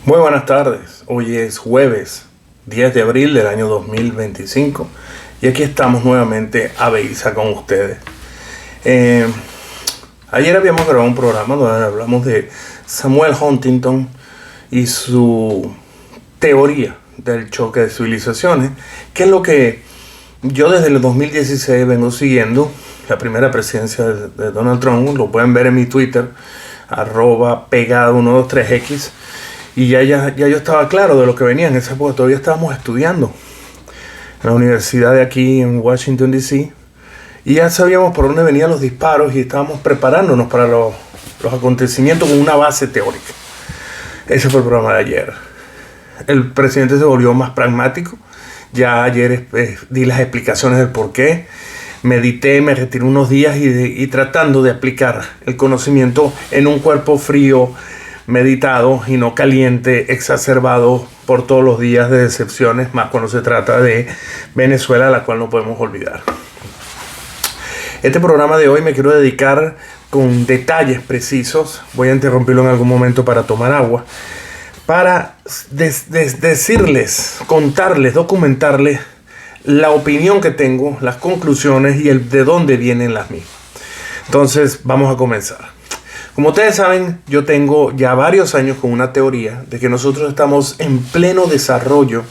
Muy buenas tardes, hoy es jueves 10 de abril del año 2025 y aquí estamos nuevamente a Beiza con ustedes. Ayer habíamos grabado un programa donde hablamos de Samuel Huntington y su teoría del choque de civilizaciones, que es lo que yo desde el 2016 vengo siguiendo, la primera presidencia de Donald Trump. Lo pueden ver en mi Twitter, @pegado123x. Y ya yo estaba claro de lo que venía en esa época. Todavía estábamos estudiando en la universidad de aquí en Washington, D.C. Y ya sabíamos por dónde venían los disparos y estábamos preparándonos para los acontecimientos con una base teórica. Ese fue el programa de ayer. El presidente se volvió más pragmático. Ya ayer di las explicaciones del por qué. Medité, me retiré unos días y tratando de aplicar el conocimiento en un cuerpo frío, meditado y no caliente, exacerbado por todos los días de decepciones, más cuando se trata de Venezuela, la cual no podemos olvidar. Este programa de hoy me quiero dedicar con detalles precisos. Voy a interrumpirlo en algún momento para tomar agua, para decirles, contarles, documentarles la opinión que tengo, las conclusiones y el de dónde vienen las mismas. Entonces vamos a comenzar. Como ustedes saben, yo tengo ya varios años con una teoría de que nosotros estamos en pleno desarrollo,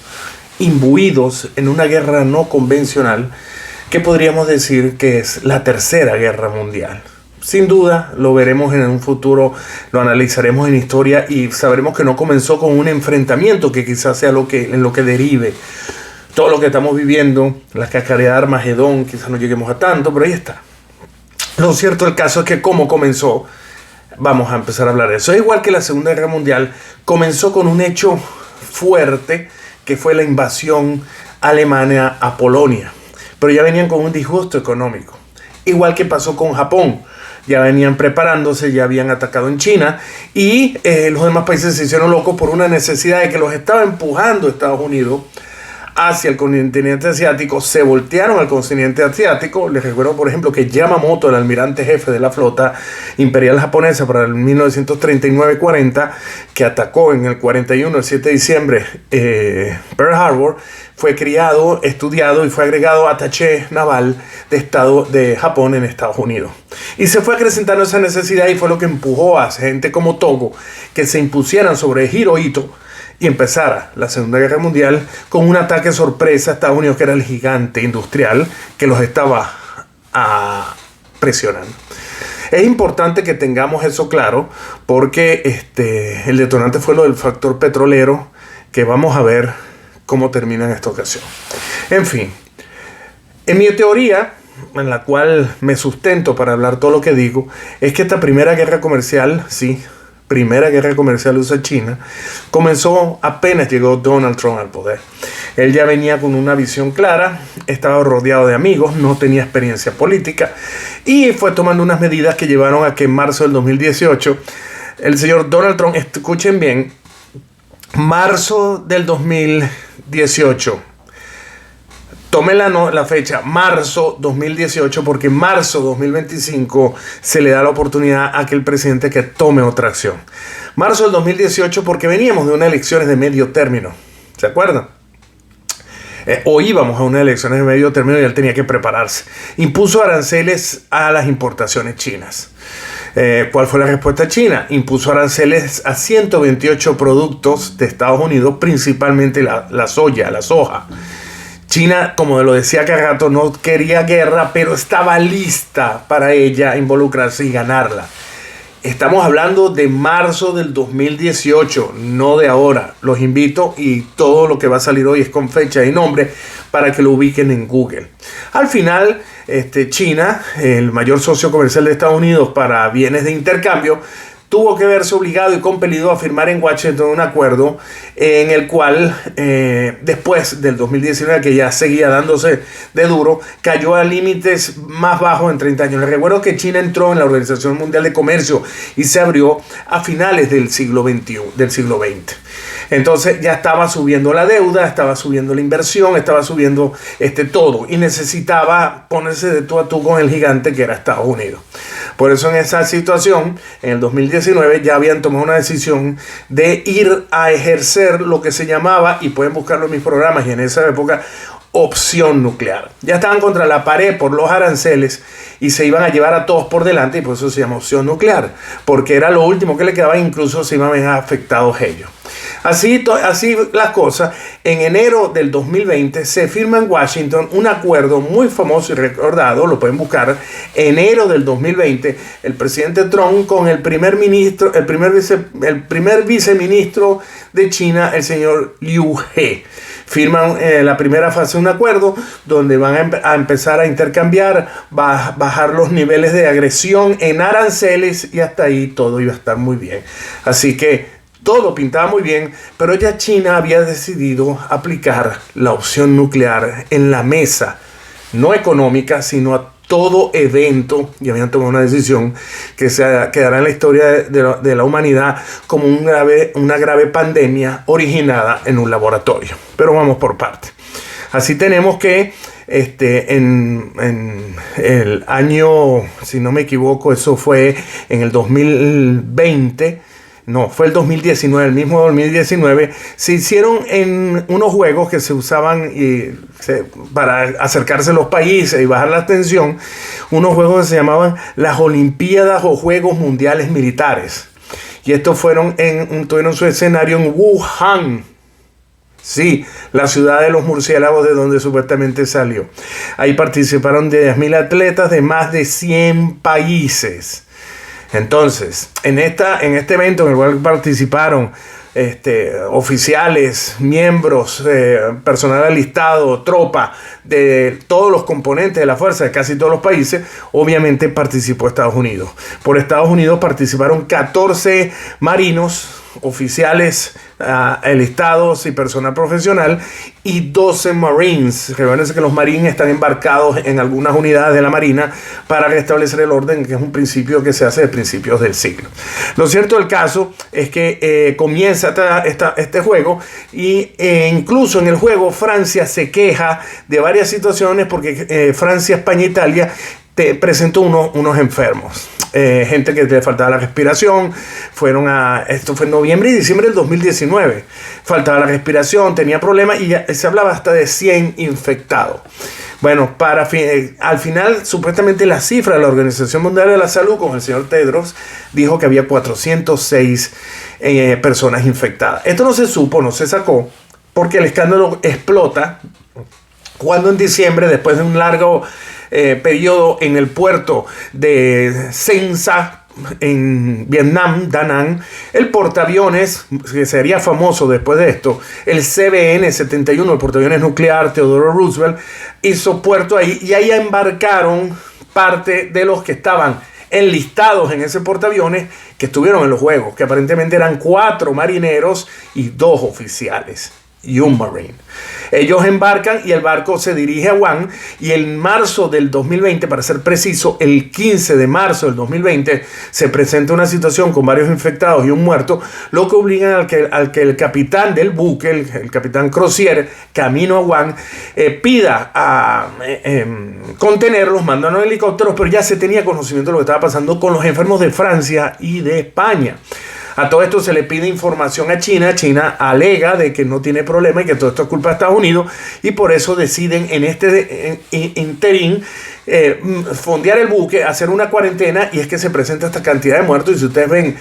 imbuidos en una guerra no convencional, que podríamos decir que es la Tercera Guerra Mundial. Sin duda, lo veremos en un futuro, lo analizaremos en historia y sabremos que no comenzó con un enfrentamiento que quizás sea en lo que derive todo lo que estamos viviendo, la cascada de Armagedón. Quizás no lleguemos a tanto, pero ahí está. Lo cierto del caso es que cómo comenzó. Vamos a empezar a hablar de eso. Es igual que la Segunda Guerra Mundial, comenzó con un hecho fuerte que fue la invasión alemana a Polonia. Pero ya venían con un disgusto económico. Igual que pasó con Japón. Ya venían preparándose, ya habían atacado en China y los demás países se hicieron locos por una necesidad de que los estaba empujando Estados Unidos hacia el continente asiático. Se voltearon al continente asiático. Les recuerdo, por ejemplo, que Yamamoto, el almirante jefe de la flota imperial japonesa para el 1939-40, que atacó en el 41, el 7 de diciembre, Pearl Harbor, fue criado, estudiado y fue agregado attaché naval de Japón en Estados Unidos. Y se fue acrecentando esa necesidad y fue lo que empujó a gente como Togo que se impusieran sobre Hirohito y empezara la Segunda Guerra Mundial con un ataque sorpresa a Estados Unidos, que era el gigante industrial que los estaba presionando. Es importante que tengamos eso claro porque el detonante fue lo del factor petrolero, que vamos a ver cómo termina en esta ocasión. En fin, en mi teoría, en la cual me sustento para hablar todo lo que digo, es que esta primera guerra comercial, primera guerra comercial USA-China, comenzó apenas llegó Donald Trump al poder. Él ya venía con una visión clara, estaba rodeado de amigos, no tenía experiencia política y fue tomando unas medidas que llevaron a que en marzo del 2018 el señor Donald Trump, escuchen bien, marzo del 2018, tome la fecha, marzo 2018, porque en marzo 2025 se le da la oportunidad a aquel presidente que tome otra acción. Marzo del 2018 porque veníamos de unas elecciones de medio término, ¿se acuerdan? O íbamos a unas elecciones de medio término y él tenía que prepararse. Impuso aranceles a las importaciones chinas. ¿Cuál fue la respuesta china? Impuso aranceles a 128 productos de Estados Unidos, principalmente la soja. China, como lo decía cada rato, no quería guerra, pero estaba lista para ella involucrarse y ganarla. Estamos hablando de marzo del 2018, no de ahora. Los invito, y todo lo que va a salir hoy es con fecha y nombre para que lo ubiquen en Google. Al final, China, el mayor socio comercial de Estados Unidos para bienes de intercambio, tuvo que verse obligado y compelido a firmar en Washington un acuerdo en el cual, después del 2019, que ya seguía dándose de duro, cayó a límites más bajos en 30 años. Les recuerdo que China entró en la Organización Mundial de Comercio y se abrió a finales del siglo XX. Entonces ya estaba subiendo la deuda, estaba subiendo la inversión, estaba subiendo todo y necesitaba ponerse de tú a tú con el gigante que era Estados Unidos. Por eso en esa situación, en el 2019, ya habían tomado una decisión de ir a ejercer lo que se llamaba, y pueden buscarlo en mis programas y en esa época, opción nuclear. Ya estaban contra la pared por los aranceles y se iban a llevar a todos por delante, y por eso se llama opción nuclear, porque era lo último que le quedaba, incluso se iban a ver afectados ellos. Así las cosas, en enero del 2020 se firma en Washington un acuerdo muy famoso y recordado, lo pueden buscar, enero del 2020, el presidente Trump con el primer viceministro de China, el señor Liu He. Firman la primera fase de un acuerdo donde van a empezar a intercambiar, bajar los niveles de agresión en aranceles, y hasta ahí todo iba a estar muy bien. Así que todo pintaba muy bien, pero ya China había decidido aplicar la opción nuclear en la mesa, no económica, sino a todo evento, y habían tomado una decisión que se quedará en la historia de la humanidad como una grave pandemia originada en un laboratorio. Pero vamos por partes. Así tenemos que en el año, si no me equivoco, eso fue en el 2020, no, fue el 2019, el mismo 2019, se hicieron en unos juegos que se usaban para acercarse a los países y bajar la tensión, unos juegos que se llamaban las Olimpiadas o Juegos Mundiales Militares. Y estos tuvieron su escenario en Wuhan. Sí, la ciudad de los murciélagos, de donde supuestamente salió. Ahí participaron 10.000 atletas de más de 100 países. Entonces, en este evento en el cual participaron oficiales, miembros, personal alistado, tropa de todos los componentes de la fuerza de casi todos los países, obviamente participó Estados Unidos. Por Estados Unidos participaron 14 marinos, oficiales enlistados y personal profesional, y 12 Marines. Recuerden que los Marines están embarcados en algunas unidades de la Marina para restablecer el orden, que es un principio que se hace de principios del siglo. Lo cierto del caso es que comienza este juego, y incluso en el juego Francia se queja de varias situaciones porque Francia, España e Italia presentó unos enfermos. Gente que le faltaba la respiración. Esto fue en noviembre y diciembre del 2019. Faltaba la respiración, tenía problemas, y ya se hablaba hasta de 100 infectados. Bueno, al final, supuestamente la cifra de la Organización Mundial de la Salud, con el señor Tedros, dijo que había 406 personas infectadas. Esto no se supo, no se sacó, porque el escándalo explota cuando en diciembre, después de un largo periodo en el puerto de Sen Sa, en Vietnam, Da Nang, el portaaviones, que sería famoso después de esto, el CVN-71, el portaaviones nuclear Theodore Roosevelt, hizo puerto ahí, y ahí embarcaron parte de los que estaban enlistados en ese portaaviones, que estuvieron en los juegos, que aparentemente eran 4 marineros y 2 oficiales y un marine. Ellos embarcan y el barco se dirige a Wuhan, y en marzo del 2020, para ser preciso, el 15 de marzo del 2020, se presenta una situación con varios infectados y un muerto, lo que obliga al que el capitán del buque, el capitán Crozier, camino a Wuhan, pida a contenerlos, mandan helicópteros, pero ya se tenía conocimiento de lo que estaba pasando con los enfermos de Francia y de España. A todo esto se le pide información a China. China alega de que no tiene problema y que todo esto es culpa de Estados Unidos, y por eso deciden en este interín fondear el buque, hacer una cuarentena, y es que se presenta esta cantidad de muertos. Y si ustedes ven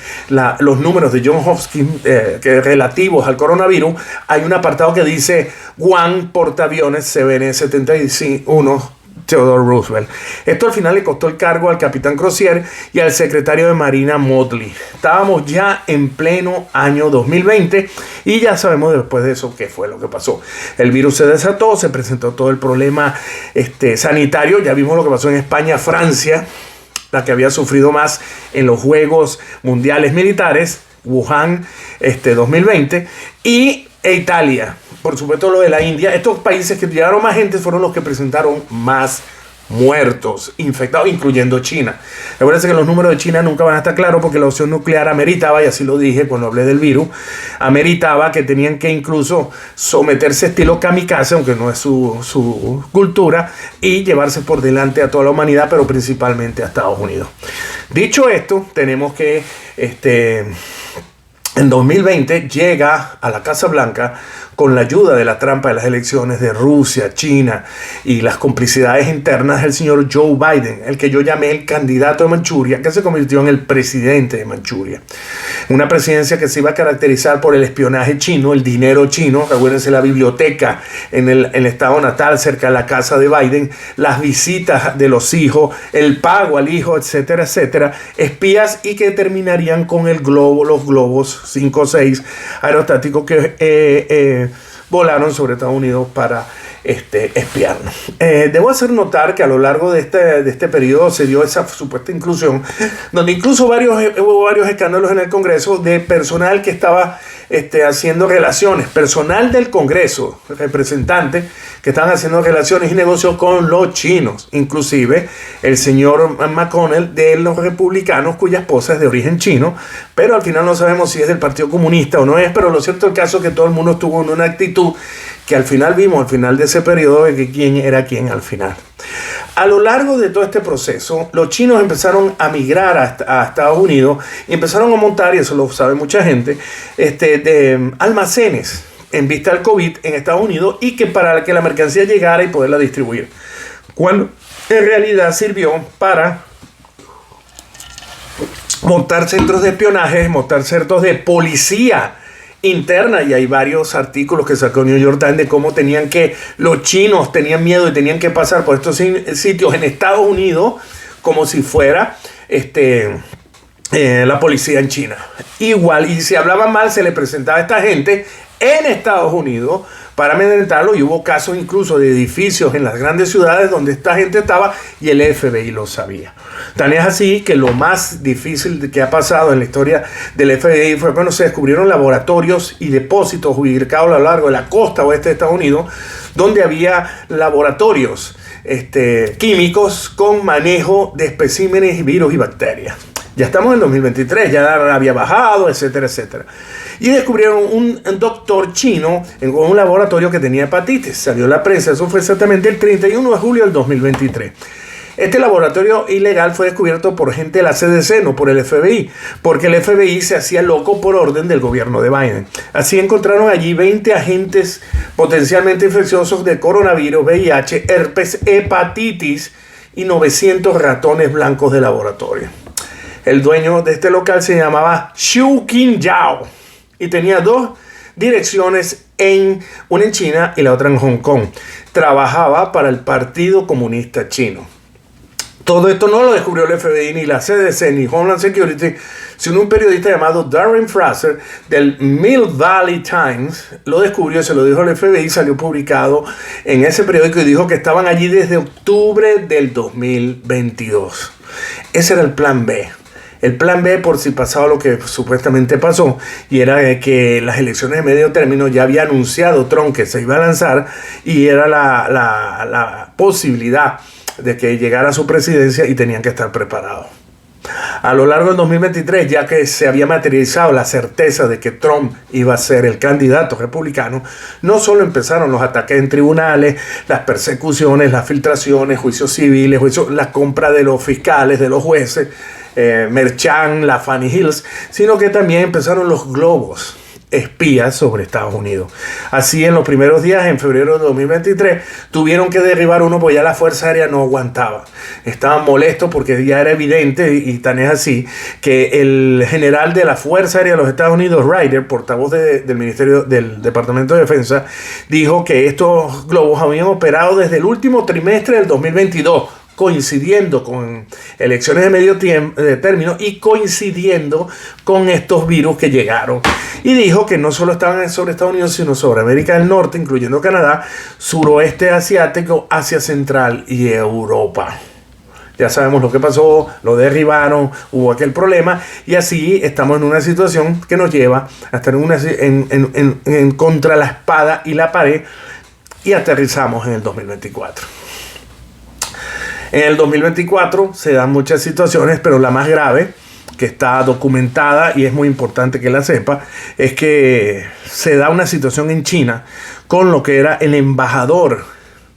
los números de Johns Hopkins relativos al coronavirus, hay un apartado que dice Wuhan portaaviones CVN-71 Theodore Roosevelt. Esto al final le costó el cargo al capitán Crozier y al secretario de Marina Motley. Estábamos ya en pleno año 2020 y ya sabemos después de eso qué fue lo que pasó. El virus se desató, se presentó todo el problema sanitario. Ya vimos lo que pasó en España, Francia, la que había sufrido más en los Juegos Mundiales Militares, Wuhan 2020, e Italia. Por supuesto, lo de la India. Estos países que llegaron más gente fueron los que presentaron más muertos, infectados, incluyendo China. Recuerden que los números de China nunca van a estar claros, porque la opción nuclear ameritaba, y así lo dije cuando hablé del virus, ameritaba que tenían que incluso someterse estilo kamikaze, aunque no es su cultura, y llevarse por delante a toda la humanidad, pero principalmente a Estados Unidos. Dicho esto, tenemos que en 2020 llega a la Casa Blanca con la ayuda de la trampa de las elecciones de Rusia, China y las complicidades internas del señor Joe Biden, el que yo llamé el candidato de Manchuria, que se convirtió en el presidente de Manchuria. Una presidencia que se iba a caracterizar por el espionaje chino, el dinero chino, recuérdense la biblioteca en el estado natal cerca de la casa de Biden, las visitas de los hijos, el pago al hijo, etcétera, etcétera, espías y que terminarían con los globos 5 o 6 aerostáticos que volaron sobre Estados Unidos para espiarnos. Debo hacer notar que a lo largo de este periodo se dio esa supuesta inclusión, donde incluso hubo varios escándalos en el Congreso de personal que estaba haciendo relaciones, personal del Congreso, representantes que estaban haciendo relaciones y negocios con los chinos, inclusive el señor McConnell de los republicanos cuya esposa es de origen chino, pero al final no sabemos si es del Partido Comunista o no es, pero lo cierto es el caso es que todo el mundo estuvo en una actitud que al final vimos, al final de ese periodo, de que quién era quién al final. A lo largo de todo este proceso, los chinos empezaron a migrar a Estados Unidos y empezaron a montar, y eso lo sabe mucha gente, de almacenes en vista del COVID en Estados Unidos y que para que la mercancía llegara y poderla distribuir. Cuando en realidad sirvió para montar centros de espionaje, montar centros de policía interna, y hay varios artículos que sacó New York Times de cómo los chinos tenían miedo y tenían que pasar por estos sitios en Estados Unidos como si fuera la policía en China. Igual, y si hablaban mal se le presentaba a esta gente en Estados Unidos para amedrentarlo, y hubo casos incluso de edificios en las grandes ciudades donde esta gente estaba y el FBI lo sabía. Tan es así que lo más difícil que ha pasado en la historia del FBI fue cuando se descubrieron laboratorios y depósitos ubicados a lo largo de la costa oeste de Estados Unidos, donde había laboratorios químicos con manejo de especímenes, virus y bacterias. Ya estamos en 2023, ya había bajado, etcétera, etcétera. Y descubrieron un doctor chino en un laboratorio que tenía hepatitis. Salió en la prensa, eso fue exactamente el 31 de julio del 2023. Este laboratorio ilegal fue descubierto por gente de la CDC, no por el FBI, porque el FBI se hacía loco por orden del gobierno de Biden. Así encontraron allí 20 agentes potencialmente infecciosos de coronavirus, VIH, herpes, hepatitis y 900 ratones blancos de laboratorio. El dueño de este local se llamaba Xu Qingyao y tenía 2 direcciones, una en China y la otra en Hong Kong. Trabajaba para el Partido Comunista Chino. Todo esto no lo descubrió el FBI, ni la CDC, ni Homeland Security, sino un periodista llamado Darren Fraser del Mill Valley Times lo descubrió, se lo dijo al FBI, salió publicado en ese periódico y dijo que estaban allí desde octubre del 2022. Ese era el plan B. El plan B por si pasaba lo que supuestamente pasó, y era que las elecciones de medio término ya había anunciado Trump que se iba a lanzar y era la posibilidad de que llegara a su presidencia y tenían que estar preparados. A lo largo del 2023, ya que se había materializado la certeza de que Trump iba a ser el candidato republicano, no solo empezaron los ataques en tribunales, las persecuciones, las filtraciones, juicios civiles, la compra de los fiscales, de los jueces, Merchan, la Fannie Hills, sino que también empezaron los globos espías sobre Estados Unidos. Así, en los primeros días, en febrero de 2023, tuvieron que derribar uno porque ya la Fuerza Aérea no aguantaba. Estaban molestos porque ya era evidente, y tan es así, que el general de la Fuerza Aérea de los Estados Unidos, Ryder, portavoz del Ministerio del Departamento de Defensa, dijo que estos globos habían operado desde el último trimestre del 2022, coincidiendo con elecciones de medio término y coincidiendo con estos virus que llegaron. Y dijo que no solo estaban sobre Estados Unidos, sino sobre América del Norte, incluyendo Canadá, suroeste asiático, Asia Central y Europa. Ya sabemos lo que pasó, lo derribaron, hubo aquel problema, y así estamos en una situación que nos lleva a estar en contra la espada y la pared, y aterrizamos en el 2024. En el 2024 se dan muchas situaciones, pero la más grave, que está documentada y es muy importante que la sepa, es que se da una situación en China con lo que era el embajador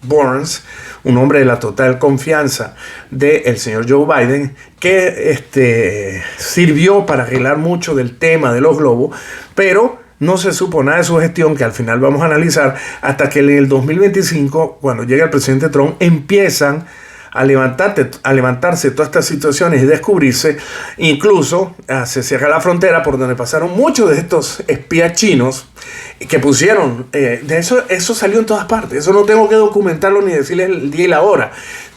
Burns, un hombre de la total confianza del señor Joe Biden, que sirvió para arreglar mucho del tema de los globos, pero no se supo nada de su gestión, que al final vamos a analizar, hasta que en el 2025, cuando llega el presidente Trump, empiezan a levantarse todas estas situaciones y descubrirse. Incluso se cierra la frontera por donde pasaron muchos de estos espías chinos que pusieron, eso salió en todas partes, eso no tengo que documentarlo ni decirles el día y la hora.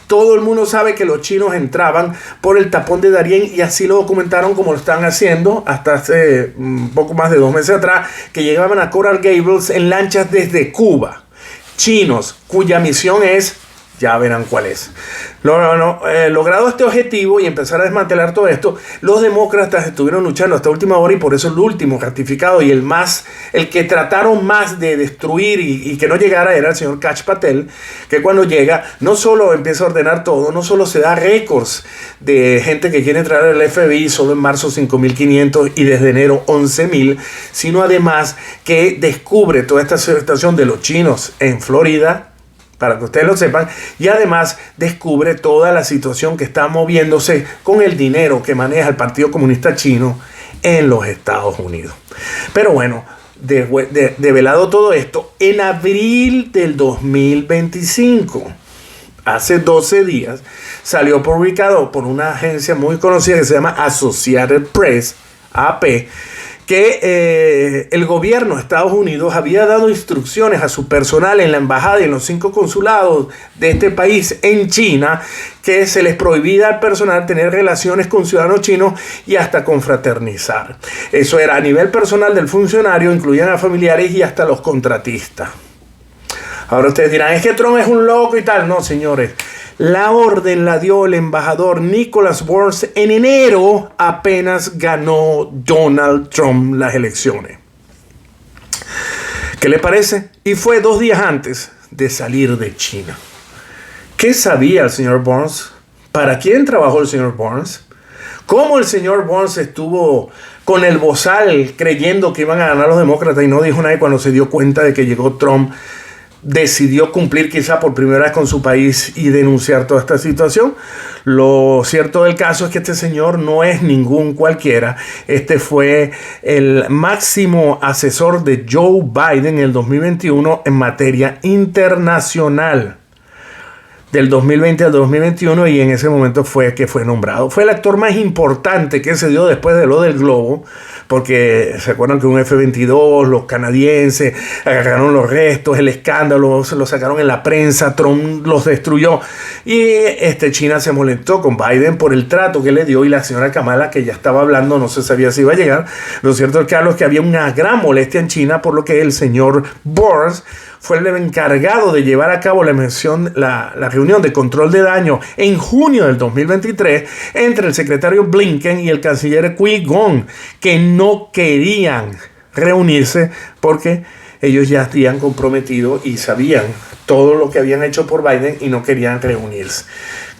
Todo el mundo sabe que los chinos entraban por el tapón de Darién, y así lo documentaron, como lo están haciendo hasta hace un poco más de 2 meses atrás, que llegaban a Coral Gables en lanchas desde Cuba. Chinos cuya misión es, ya verán cuál es. Logrado este objetivo y empezar a desmantelar todo esto, los demócratas estuvieron luchando hasta última hora, y por eso el último ratificado y el que trataron más de destruir y que no llegara era el señor Kash Patel, que cuando llega no solo empieza a ordenar todo, no solo se da récords de gente que quiere entrar al FBI, solo en marzo 5.500 y desde enero 11.000, sino además que descubre toda esta situación de los chinos en Florida, para que ustedes lo sepan, y además descubre toda la situación que está moviéndose con el dinero que maneja el Partido Comunista Chino en los Estados Unidos. Pero bueno, develado todo esto, en abril del 2025, hace 12 días, salió publicado por una agencia muy conocida que se llama Associated Press, AP, que el gobierno de Estados Unidos había dado instrucciones a su personal en la embajada y en los 5 consulados de este país en China, que se les prohibía al personal tener relaciones con ciudadanos chinos y hasta confraternizar. Eso era a nivel personal del funcionario, incluían a familiares y hasta los contratistas. Ahora ustedes dirán, es que Trump es un loco y tal. No, señores. La orden la dio el embajador Nicholas Burns en enero, apenas ganó Donald Trump las elecciones. ¿Qué le parece? Y fue 2 días antes de salir de China. ¿Qué sabía el señor Burns? ¿Para quién trabajó el señor Burns? ¿Cómo el señor Burns estuvo con el bozal creyendo que iban a ganar los demócratas y no dijo nada, cuando se dio cuenta de que llegó Trump decidió cumplir quizá por primera vez con su país y denunciar toda esta situación? Lo cierto del caso es que este señor no es ningún cualquiera. Este fue el máximo asesor de Joe Biden en el 2021 en materia internacional. Del 2020 al 2021, y en ese momento fue que fue nombrado. Fue el actor más importante que se dio después de lo del globo, porque se acuerdan que un F-22, los canadienses agarraron los restos, el escándalo, se lo sacaron en la prensa, Trump los destruyó, y China se molestó con Biden por el trato que le dio, y la señora Kamala, que ya estaba hablando, no se sabía si iba a llegar. Lo cierto es que había una gran molestia en China, por lo que el señor Burns fue el encargado de llevar a cabo la reunión de control de daño en junio del 2023 entre el secretario Blinken y el canciller Qui-Gon, que no querían reunirse porque ellos ya habían comprometido y sabían todo lo que habían hecho por Biden y no querían reunirse.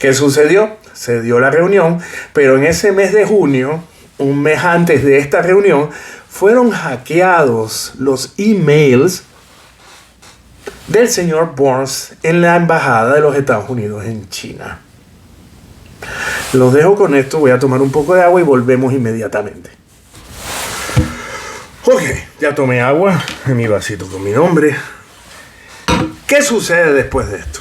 ¿Qué sucedió? Se dio la reunión, pero en ese mes de junio, un mes antes de esta reunión, fueron hackeados los emails del señor Burns en la embajada de los Estados Unidos en China. Los dejo con esto, voy a tomar un poco de agua y volvemos inmediatamente. Ok, ya tomé agua en mi vasito con mi nombre. ¿Qué sucede después de esto?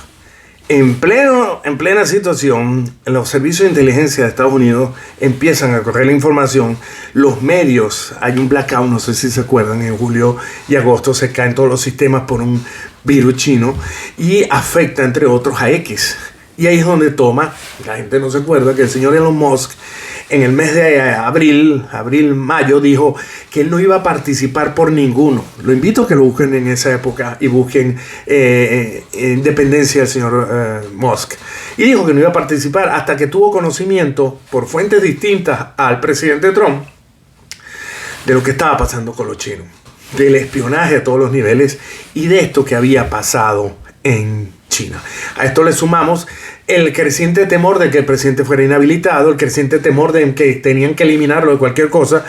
En plena situación, los servicios de inteligencia de Estados Unidos empiezan a correr la información. Los medios, hay un blackout, no sé si se acuerdan, en julio y agosto se caen todos los sistemas por un virus chino y afecta, entre otros, a X. Y ahí es donde toma, la gente no se acuerda, que el señor Elon Musk en el mes de mayo, dijo que él no iba a participar por ninguno. Lo invito a que lo busquen en esa época y busquen independencia del señor Musk. Y dijo que no iba a participar hasta que tuvo conocimiento por fuentes distintas al presidente Trump de lo que estaba pasando con los chinos, del espionaje a todos los niveles y de esto que había pasado en China. A esto le sumamos el creciente temor de que el presidente fuera inhabilitado, el creciente temor de que tenían que eliminarlo de cualquier cosa,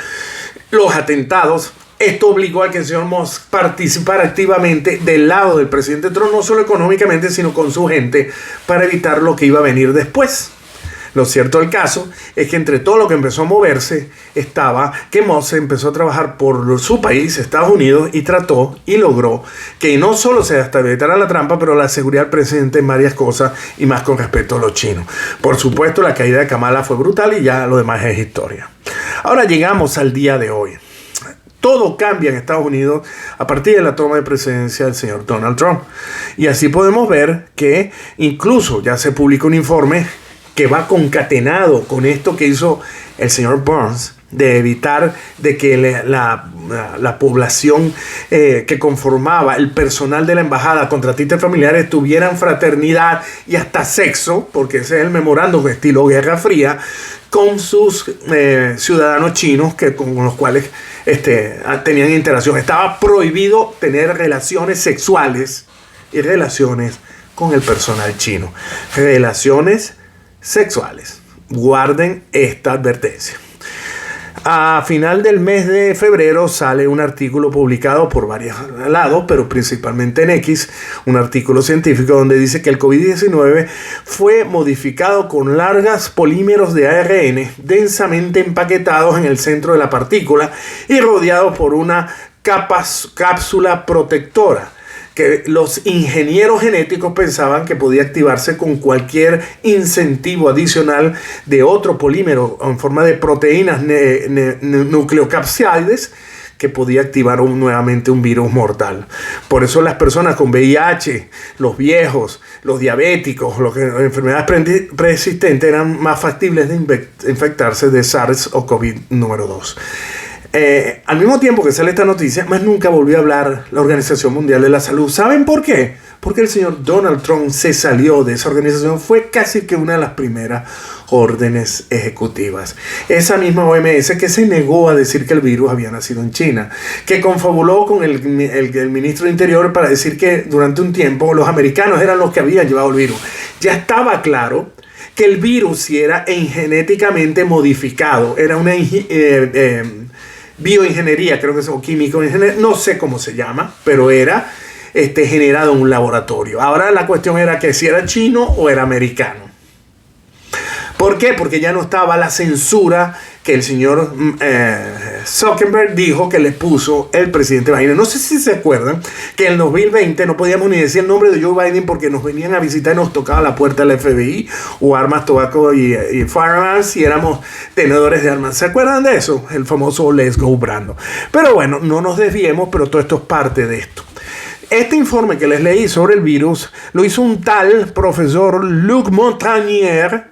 los atentados, Esto obligó a que el señor Musk participara activamente del lado del presidente Trump, no solo económicamente, sino con su gente, para evitar lo que iba a venir después. Lo cierto del caso es que entre todo lo que empezó a moverse estaba que Musk empezó a trabajar por su país, Estados Unidos, y trató y logró que no solo se evitara la trampa, pero la seguridad del presidente en varias cosas, y más con respecto a los chinos. Por supuesto, la caída de Kamala fue brutal y ya lo demás es historia. Ahora llegamos al día de hoy. Todo cambia en Estados Unidos a partir de la toma de presidencia del señor Donald Trump. Y así podemos ver que incluso ya se publicó un informe que va concatenado con esto que hizo el señor Burns, de evitar de que la población que conformaba el personal de la embajada, contratistas familiares, tuvieran fraternidad y hasta sexo, porque ese es el memorándum de estilo Guerra Fría, con sus ciudadanos chinos con los cuales tenían interacción. Estaba prohibido tener relaciones sexuales y relaciones con el personal chino. Relaciones sexuales. Guarden esta advertencia. A final del mes de febrero sale un artículo publicado por varios lados, pero principalmente en X, un artículo científico donde dice que el COVID-19 fue modificado con largas polímeros de ARN densamente empaquetados en el centro de la partícula y rodeado por una cápsula protectora, que los ingenieros genéticos pensaban que podía activarse con cualquier incentivo adicional de otro polímero en forma de proteínas nucleocapsides que podía activar nuevamente un virus mortal. Por eso las personas con VIH, los viejos, los diabéticos, los enfermedades preexistentes eran más factibles de infectarse de SARS o COVID número 2. Al mismo tiempo que sale esta noticia, más nunca volvió a hablar la Organización Mundial de la Salud. ¿Saben por qué? Porque el señor Donald Trump se salió de esa organización. Fue casi que una de las primeras órdenes ejecutivas. Esa misma OMS que se negó a decir que el virus había nacido en China, que confabuló con el ministro de Interior para decir que durante un tiempo los americanos eran los que habían llevado el virus. Ya estaba claro que el virus sí era genéticamente modificado, era una bioingeniería, creo que es, o químico, no sé cómo se llama, pero era generado en un laboratorio. Ahora la cuestión era que si era chino o era americano. ¿Por qué? Porque ya no estaba la censura que el señor Zuckerberg dijo que le puso el presidente Biden. No sé si se acuerdan que en el 2020 no podíamos ni decir el nombre de Joe Biden porque nos venían a visitar y nos tocaba la puerta del FBI o armas, tabaco y firearms y éramos tenedores de armas. ¿Se acuerdan de eso? El famoso Let's Go Brando. Pero bueno, no nos desviemos, pero todo esto es parte de esto. Este informe que les leí sobre el virus lo hizo un tal profesor Luc Montagnier,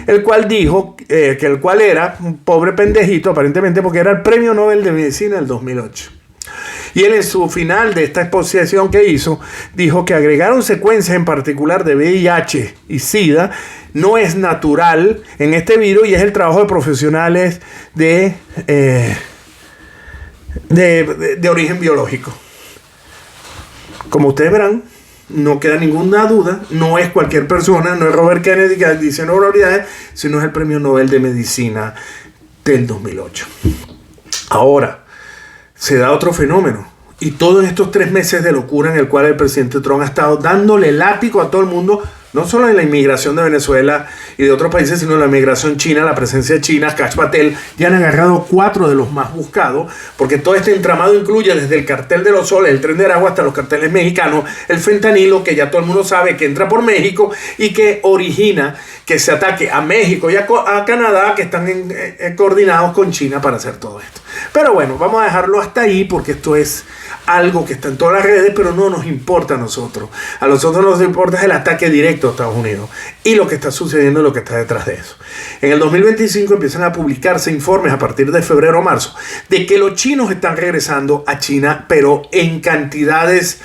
el cual dijo que el cual era un pobre pendejito aparentemente porque era el premio Nobel de Medicina del 2008. Y él en su final de esta exposición que hizo dijo que agregaron secuencias en particular de VIH y SIDA no es natural en este virus y es el trabajo de profesionales de origen biológico. Como ustedes verán, no queda ninguna duda, no es cualquier persona, no es Robert Kennedy que dice no barbaridades, sino es el premio Nobel de Medicina del 2008. Ahora, se da otro fenómeno, y todos estos 3 meses de locura en el cual el presidente Trump ha estado dándole látigo a todo el mundo, no solo en la inmigración de Venezuela y de otros países, sino en la inmigración china, la presencia china, Kash Patel, ya han agarrado 4 de los más buscados, porque todo este entramado incluye desde el cartel de los soles, el tren de Aragua, hasta los carteles mexicanos, el fentanilo, que ya todo el mundo sabe que entra por México y que origina que se ataque a México y a Canadá, que están coordinados con China para hacer todo esto. Pero bueno, vamos a dejarlo hasta ahí, porque esto es algo que está en todas las redes, pero no nos importa a nosotros. A nosotros nos importa es el ataque directo a Estados Unidos y lo que está sucediendo y lo que está detrás de eso. En el 2025 empiezan a publicarse informes a partir de febrero o marzo de que los chinos están regresando a China, pero en cantidades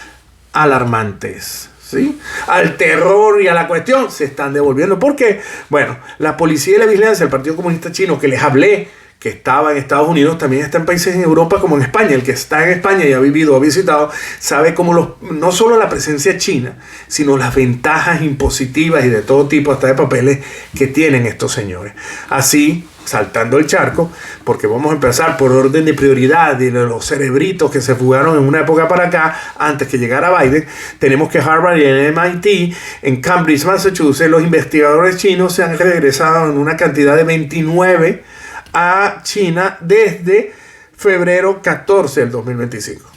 alarmantes. ¿Sí? Al terror y a la cuestión se están devolviendo. ¿Por qué? Bueno, la policía y la vigilancia del Partido Comunista Chino, que les hablé, que estaba en Estados Unidos, también está en países en Europa como en España. El que está en España y ha vivido, ha visitado, sabe cómo no solo la presencia china, sino las ventajas impositivas y de todo tipo, hasta de papeles, que tienen estos señores. Así, saltando el charco, porque vamos a empezar por orden de prioridad y de los cerebritos que se fugaron en una época para acá, antes que llegara Biden, tenemos que Harvard y el MIT, en Cambridge, Massachusetts, los investigadores chinos se han regresado en una cantidad de 29 a China desde febrero 14 del 2025.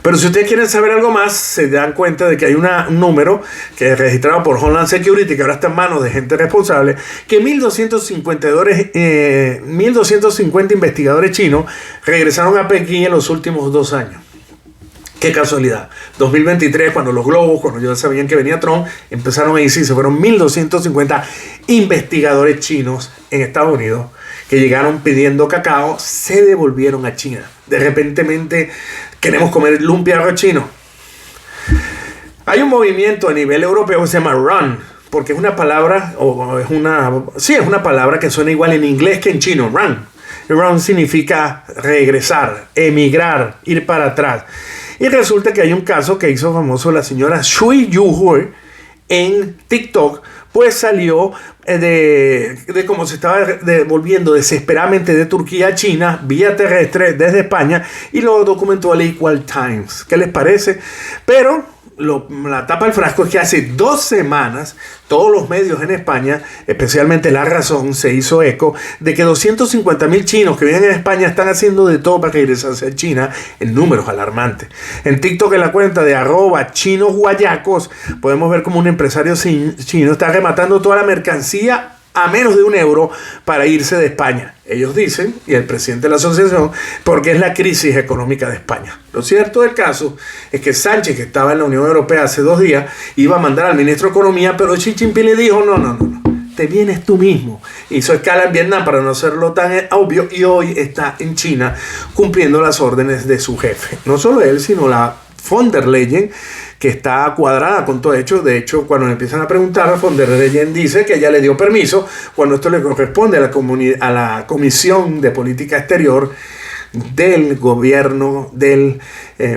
Pero si ustedes quieren saber algo más, se dan cuenta de que hay un número que es registrado por Homeland Security, que ahora está en manos de gente responsable, que 1.250 investigadores chinos regresaron a Pekín en los últimos 2 años. Qué casualidad. 2023, cuando los globos, cuando ya sabían que venía Trump, empezaron a irse y se fueron 1.250 investigadores chinos en Estados Unidos que llegaron pidiendo cacao, se devolvieron a China. De repentemente queremos comer lumpia chino. Hay un movimiento a nivel europeo que se llama Run, porque es una palabra, es una palabra que suena igual en inglés que en chino, Run. Run significa regresar, emigrar, ir para atrás. Y resulta que hay un caso que hizo famoso la señora Shui Yuhui en TikTok, pues salió de cómo se estaba devolviendo desesperadamente de Turquía a China vía terrestre desde España, y lo documentó el Equal Times. ¿Qué les parece? Pero la tapa del frasco es que hace 2 semanas todos los medios en España, especialmente La Razón, se hizo eco de que 250.000 chinos que viven en España están haciendo de todo para regresarse a China en números alarmantes. En TikTok, en la cuenta de @chinosguayacos, podemos ver como un empresario chino está rematando toda la mercancía a menos de €1 para irse de España. Ellos dicen, y el presidente de la asociación, porque es la crisis económica de España. Lo cierto del caso es que Sánchez, que estaba en la Unión Europea hace 2 días, iba a mandar al ministro de Economía, pero Xi Jinping le dijo, no, te vienes tú mismo. Hizo escala en Vietnam para no hacerlo tan obvio, y hoy está en China cumpliendo las órdenes de su jefe. No solo él, sino la von der Leyen, que está cuadrada con todo hecho. De hecho, cuando le empiezan a preguntar, von der Leyen dice que ella le dio permiso cuando esto le corresponde a la Comisión de Política Exterior del gobierno de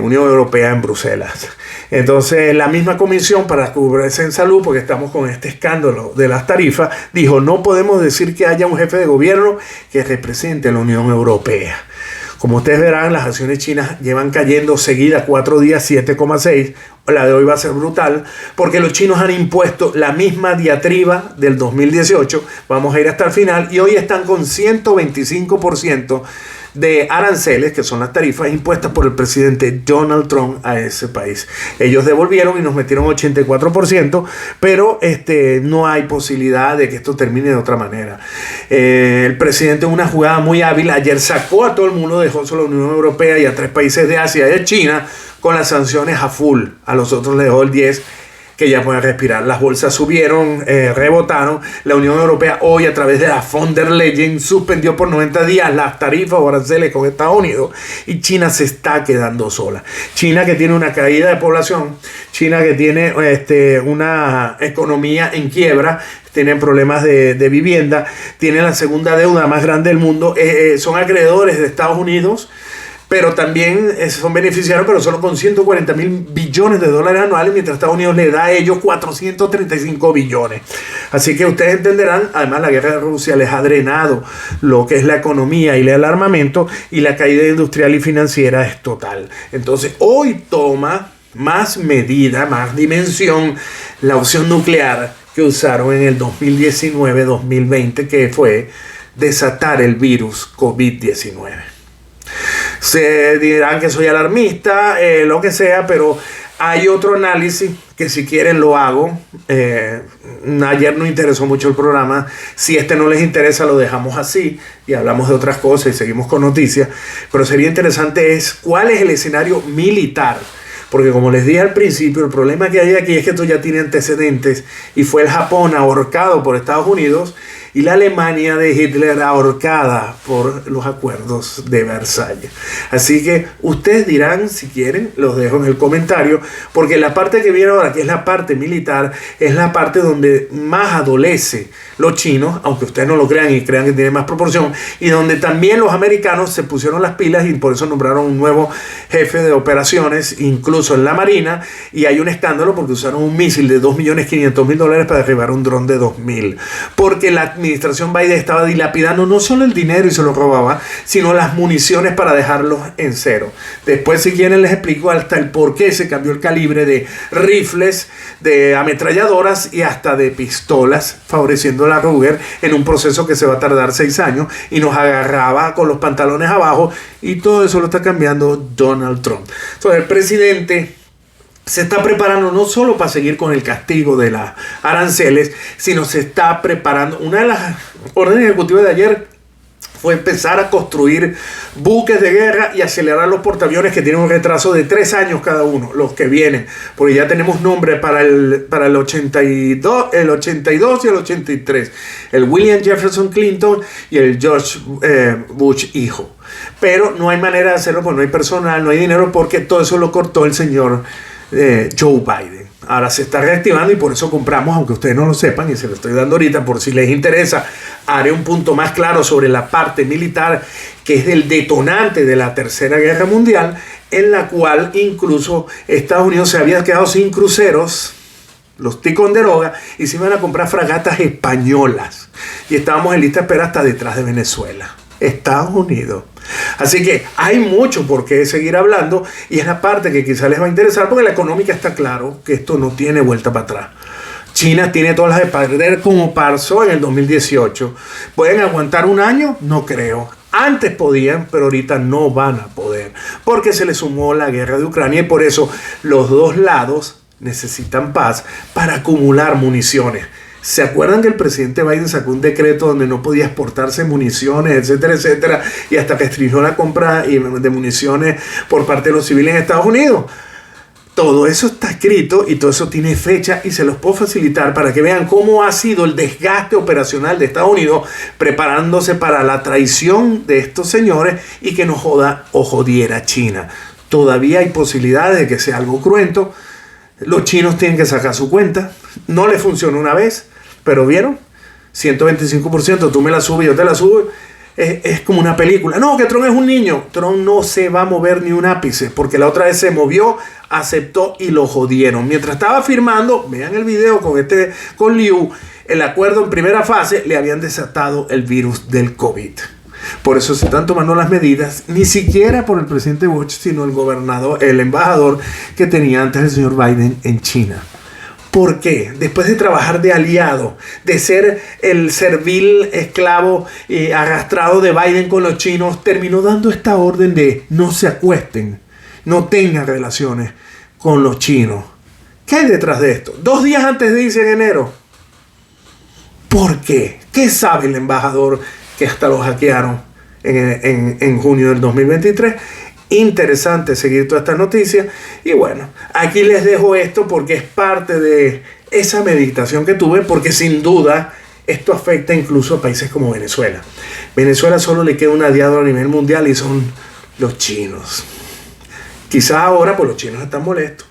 Unión Europea en Bruselas. Entonces, la misma comisión para cubrirse en salud, porque estamos con este escándalo de las tarifas, dijo, no podemos decir que haya un jefe de gobierno que represente a la Unión Europea. Como ustedes verán, las acciones chinas llevan cayendo seguidas 4 días, 7,6. La de hoy va a ser brutal, porque los chinos han impuesto la misma diatriba del 2018. Vamos a ir hasta el final, y hoy están con 125% de aranceles, que son las tarifas impuestas por el presidente Donald Trump a ese país. Ellos devolvieron y nos metieron 84%, pero no hay posibilidad de que esto termine de otra manera. El presidente, en una jugada muy hábil, ayer sacó a todo el mundo, dejó solo a la Unión Europea y a 3 países de Asia y a China con las sanciones a full. A los otros les dejó el 10%, que ya pueden respirar. Las bolsas subieron, rebotaron. La Unión Europea hoy, a través de la von der Leyen, suspendió por 90 días las tarifas o aranceles con Estados Unidos, y China se está quedando sola. China, que tiene una caída de población, China, que tiene una economía en quiebra, tienen problemas de vivienda, tienen la segunda deuda más grande del mundo, son acreedores de Estados Unidos, pero también son beneficiarios, pero solo con 140.000 billones de dólares anuales, mientras Estados Unidos le da a ellos 435 billones. Así que ustedes entenderán, además la guerra de Rusia les ha drenado lo que es la economía y el armamento, y la caída industrial y financiera es total. Entonces hoy toma más medida, más dimensión, la opción nuclear que usaron en el 2019-2020, que fue desatar el virus COVID-19. Se dirán que soy alarmista, lo que sea, pero hay otro análisis que si quieren lo hago. Ayer no interesó mucho el programa. Si no les interesa, lo dejamos así y hablamos de otras cosas y seguimos con noticias. Pero sería interesante cuál es el escenario militar. Porque como les dije al principio, el problema que hay aquí es que esto ya tiene antecedentes, y fue el Japón ahorcado por Estados Unidos, y la Alemania de Hitler ahorcada por los acuerdos de Versalles. Así que ustedes dirán, si quieren, los dejo en el comentario, porque la parte que viene ahora, que es la parte militar, es la parte donde más adolece los chinos, aunque ustedes no lo crean y crean que tiene más proporción, y donde también los americanos se pusieron las pilas y por eso nombraron un nuevo jefe de operaciones, incluso en la Marina, y hay un escándalo porque usaron un misil de $2.500.000 para derribar un dron de 2.000, porque la administración Biden estaba dilapidando no solo el dinero y se lo robaba, sino las municiones para dejarlos en cero. Después, si quieren, les explico hasta el por qué se cambió el calibre de rifles, de ametralladoras y hasta de pistolas, favoreciendo la Ruger en un proceso que se va a tardar 6 años y nos agarraba con los pantalones abajo, y todo eso lo está cambiando Donald Trump. Entonces el presidente se está preparando no solo para seguir con el castigo de las aranceles, sino se está preparando. Una de las órdenes ejecutivas de ayer fue empezar a construir buques de guerra y acelerar los portaaviones que tienen un retraso de 3 años cada uno, los que vienen, porque ya tenemos nombre para el 82 y el 83, el William Jefferson Clinton y el George Bush hijo. Pero no hay manera de hacerlo porque no hay personal, no hay dinero, porque todo eso lo cortó el señor Joe Biden. Ahora se está reactivando y por eso compramos, aunque ustedes no lo sepan, y se lo estoy dando ahorita por si les interesa, haré un punto más claro sobre la parte militar, que es el detonante de la Tercera Guerra Mundial, en la cual incluso Estados Unidos se había quedado sin cruceros, los Ticonderoga, y se iban a comprar fragatas españolas. Y estábamos en lista de espera hasta detrás de Venezuela, Estados Unidos. Así que hay mucho por qué seguir hablando, y es la parte que quizás les va a interesar, porque la económica está claro que esto no tiene vuelta para atrás. China tiene todas las de perder, como pasó en el 2018. ¿Pueden aguantar un año? No creo. Antes podían, pero ahorita no van a poder, porque se les sumó la guerra de Ucrania, y por eso los dos lados necesitan paz para acumular municiones. ¿Se acuerdan que el presidente Biden sacó un decreto donde no podía exportarse municiones, etcétera, etcétera, y hasta restringió la compra de municiones por parte de los civiles en Estados Unidos? Todo eso está escrito y todo eso tiene fecha, y se los puedo facilitar para que vean cómo ha sido el desgaste operacional de Estados Unidos preparándose para la traición de estos señores y que no joda o jodiera China. Todavía hay posibilidades de que sea algo cruento. Los chinos tienen que sacar su cuenta. No les funcionó una vez, pero ¿vieron? 125%, tú me la subes, yo te la subo. Es como una película. No, que Trump es un niño. Trump no se va a mover ni un ápice, porque la otra vez se movió, aceptó y lo jodieron. Mientras estaba firmando, vean el video con Liu, el acuerdo en primera fase, le habían desatado el virus del COVID. Por eso se están tomando las medidas, ni siquiera por el presidente Bush, sino el embajador que tenía antes el señor Biden en China. ¿Por qué? Después de trabajar de aliado, de ser el servil esclavo arrastrado de Biden con los chinos, terminó dando esta orden de no se acuesten, no tengan relaciones con los chinos. ¿Qué hay detrás de esto? 2 días antes de irse en enero. ¿Por qué? ¿Qué sabe el embajador que hasta lo hackearon en junio del 2023? Interesante seguir todas estas noticias. Y bueno, aquí les dejo esto porque es parte de esa meditación que tuve, porque sin duda esto afecta incluso a países como Venezuela. Venezuela solo le queda un aliado a nivel mundial y son los chinos. Quizás ahora, pues los chinos están molestos,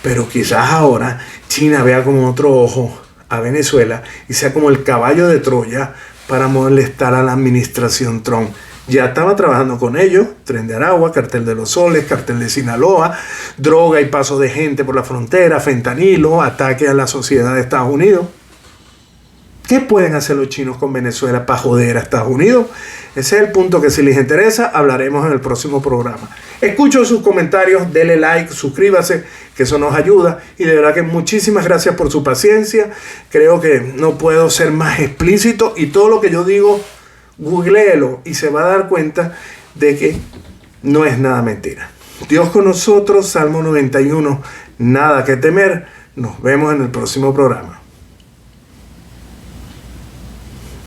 pero quizás ahora China vea con otro ojo a Venezuela y sea como el caballo de Troya para molestar a la administración Trump. Ya estaba trabajando con ellos: Tren de Aragua, Cartel de los Soles, Cartel de Sinaloa, droga y paso de gente por la frontera, fentanilo, ataque a la sociedad de Estados Unidos. ¿Qué pueden hacer los chinos con Venezuela para joder a Estados Unidos? Ese es el punto que, si les interesa, hablaremos en el próximo programa. Escucho sus comentarios, denle like, suscríbase, que eso nos ayuda. Y de verdad que muchísimas gracias por su paciencia. Creo que no puedo ser más explícito, y todo lo que yo digo, googleelo y se va a dar cuenta de que no es nada mentira. Dios con nosotros, Salmo 91, nada que temer. Nos vemos en el próximo programa.